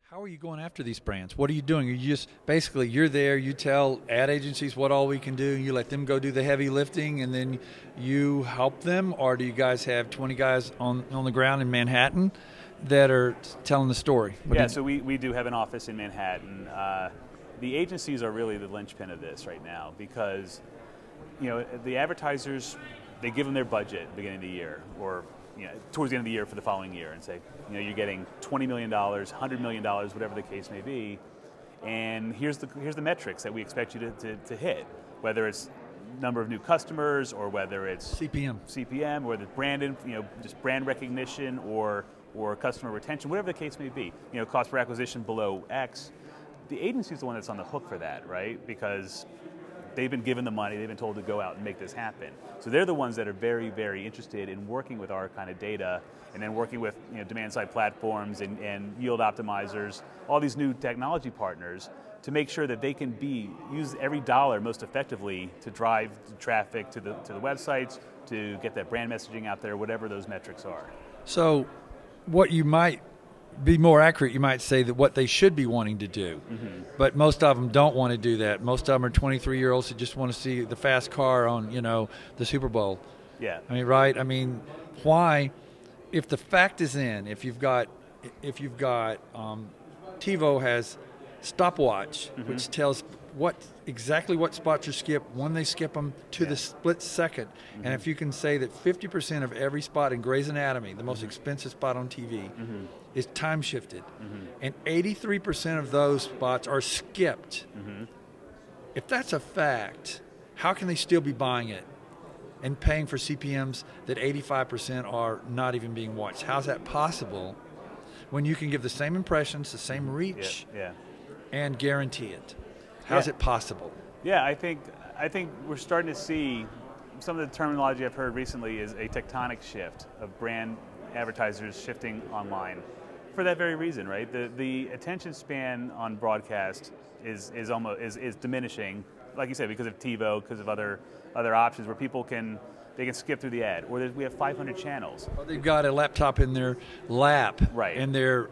How are you going after these brands? What are you doing? Are you just basically you're there, you tell ad agencies what all we can do, you let them go do the heavy lifting, and then you help them? Or do you guys have 20 guys on the ground in Manhattan that are telling the story? So we do have an office in Manhattan. The agencies are really the linchpin of this right now because, the advertisers, they give them their budget at the beginning of the year or towards the end of the year for the following year and say, you're getting $20 million, $100 million, whatever the case may be, and here's the metrics that we expect you to hit, whether it's number of new customers or whether it's CPM, or the brand, just brand recognition or customer retention, whatever the case may be. Cost per acquisition below X. The agency's the one that's on the hook for that, right? Because they've been given the money, they've been told to go out and make this happen. So they're the ones that are very, very interested in working with our kind of data and then working with demand-side platforms and yield optimizers, all these new technology partners to make sure that they can use every dollar most effectively to drive the traffic to the websites, to get that brand messaging out there, whatever those metrics are. So what you might be more accurate, you might say that what they should be wanting to do, but most of them don't want to do that. Most of them are 23-year-olds who just want to see the fast car on, the Super Bowl. Yeah. Right? Why, if the fact is in, if you've got TiVo has stopwatch, which tells exactly what spots you skip, when they skip them, to the split second. And if you can say that 50% of every spot in Grey's Anatomy, the most expensive spot on TV, is time shifted, and 83% of those spots are skipped. If that's a fact, how can they still be buying it and paying for CPMs that 85% are not even being watched? How's that possible when you can give the same impressions, the same reach, and guarantee it? How's it possible? Yeah, I think we're starting to see some of the terminology I've heard recently is a tectonic shift of brand advertisers shifting online for that very reason, right? The attention span on broadcast is diminishing, like you said, because of TiVo, because of other options where people can skip through the ad, or we have 500 channels. Or they've got a laptop in their lap, right? And they're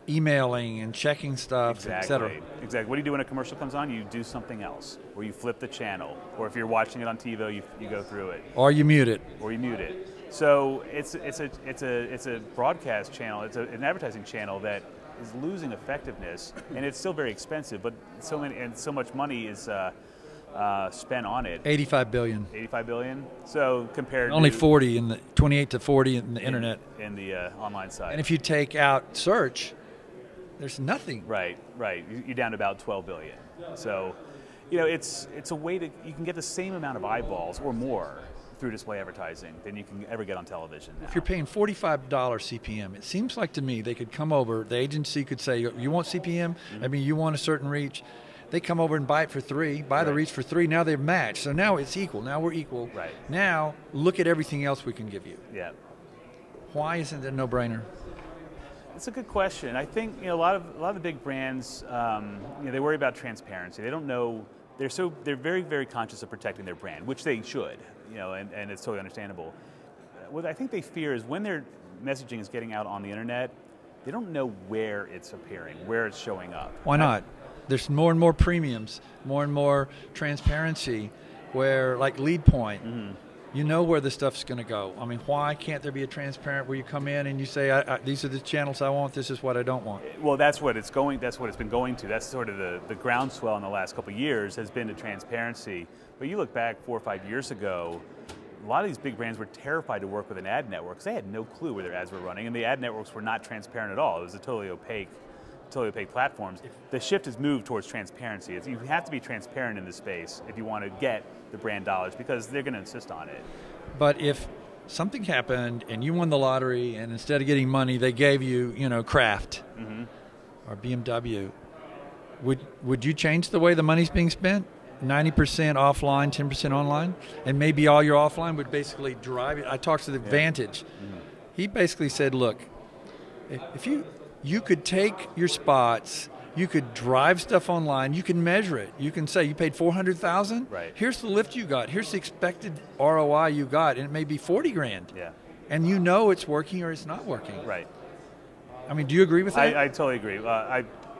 emailing and checking stuff, etc. Exactly. What do you do when a commercial comes on? You do something else, or you flip the channel, or if you're watching it on TiVo, you go through it, or you mute it, So it's a broadcast channel. It's an advertising channel that is losing effectiveness, and it's still very expensive. But so much money is spent on it. 85 billion. 85 billion. So compared only to 40 in the 28 to 40 in the internet. In the online side. And if you take out search, there's nothing. Right. You're down to about 12 billion. So, it's a way you can get the same amount of eyeballs or more through display advertising than you can ever get on television now. If you're paying $45 CPM, it seems like to me they could come over, the agency could say, you want CPM? You want a certain reach? They come over and buy it for $3, buy the reach for $3. Now they're matched. So now it's equal. Now we're equal. Right. Now look at everything else we can give you. Yeah. Why isn't it a no-brainer? It's a good question. I think a lot of the big brands, they worry about transparency. They don't know. They're very, very conscious of protecting their brand, which they should. And it's totally understandable. What I think they fear is when their messaging is getting out on the internet, they don't know where it's appearing, where it's showing up. Why not? There's more and more premiums, more and more transparency, where like lead point, you know where the stuff's going to go. Why can't there be a transparent where you come in and you say, these are the channels I want, this is what I don't want? Well, that's what it's been going to. That's sort of the groundswell in the last couple of years has been the transparency. But you look back 4 or 5 years ago, a lot of these big brands were terrified to work with an ad network because they had no clue where their ads were running, and the ad networks were not transparent at all. It was a totally opaque platforms. The shift has moved towards transparency. You have to be transparent in this space if you want to get the brand dollars because they're going to insist on it. But if something happened and you won the lottery and instead of getting money they gave you, Kraft or BMW, would you change the way the money's being spent? 90% offline, 10% online? And maybe all your offline would basically drive it. I talked to the Vantage. He basically said, look, if you could take your spots, you could drive stuff online, you can measure it. You can say you paid $400,000. Right. Here's the lift you got. Here's the expected ROI you got, and it may be $40,000. Yeah. And it's working or it's not working. Right. I mean, do you agree with that? I totally agree.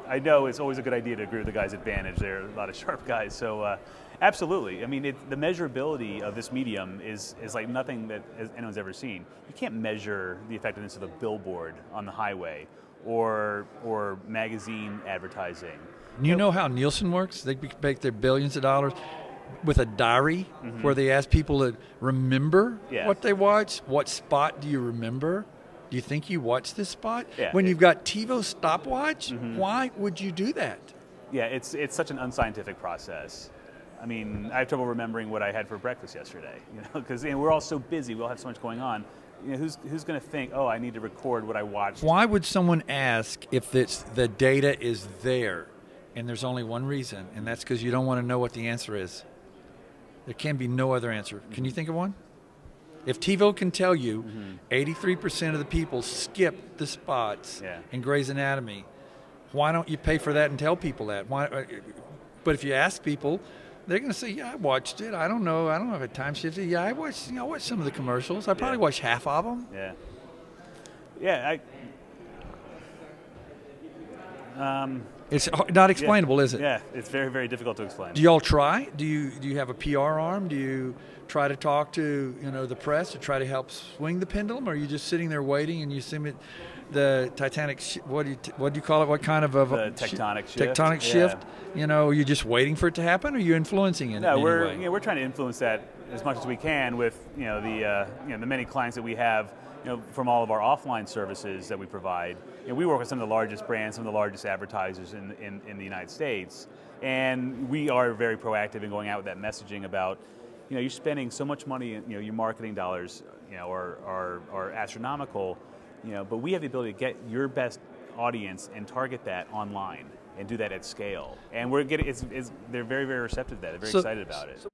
I know it's always a good idea to agree with the guys at Vantage. They're a lot of sharp guys. So absolutely. I mean, the measurability of this medium is like nothing that anyone's ever seen. You can't measure the effectiveness of a billboard on the highway or magazine advertising. You know how Nielsen works? They make their billions of dollars with a diary where they ask people to remember what they watch. What spot do you remember? Do you think you watched this spot? Yeah, when you've got TiVo stopwatch, why would you do that? Yeah, it's such an unscientific process. I mean, I have trouble remembering what I had for breakfast yesterday, because we're all so busy. We all have so much going on. Who's going to think, oh, I need to record what I watched? Why would someone ask if the data is there? And there's only one reason, and that's because you don't want to know what the answer is. There can be no other answer. Can you think of one? If TiVo can tell you 83% of the people skip the spots in Grey's Anatomy, why don't you pay for that and tell people that? Why? But if you ask people, they're going to say, yeah, I watched it. I don't know if it time shifted. Yeah, I watched some of the commercials. I probably watched half of them. Yeah. Yeah, it's not explainable, is it? Yeah, it's very, very difficult to explain. Do y'all try? Do you have a PR arm? Do you try to talk to the press to try to help swing the pendulum, or are you just sitting there waiting and you submit the Titanic? What do you call it? What kind of a the tectonic shift? Tectonic shift. Are you just waiting for it to happen, or are you influencing it? No, in we're any way? we're trying to influence that as much as we can with the many clients that we have. From all of our offline services that we provide, we work with some of the largest brands, some of the largest advertisers in the United States, and we are very proactive in going out with that messaging about, you're spending so much money, your marketing dollars, are astronomical, but we have the ability to get your best audience and target that online and do that at scale, and they're very, very receptive to that. They're very excited about it.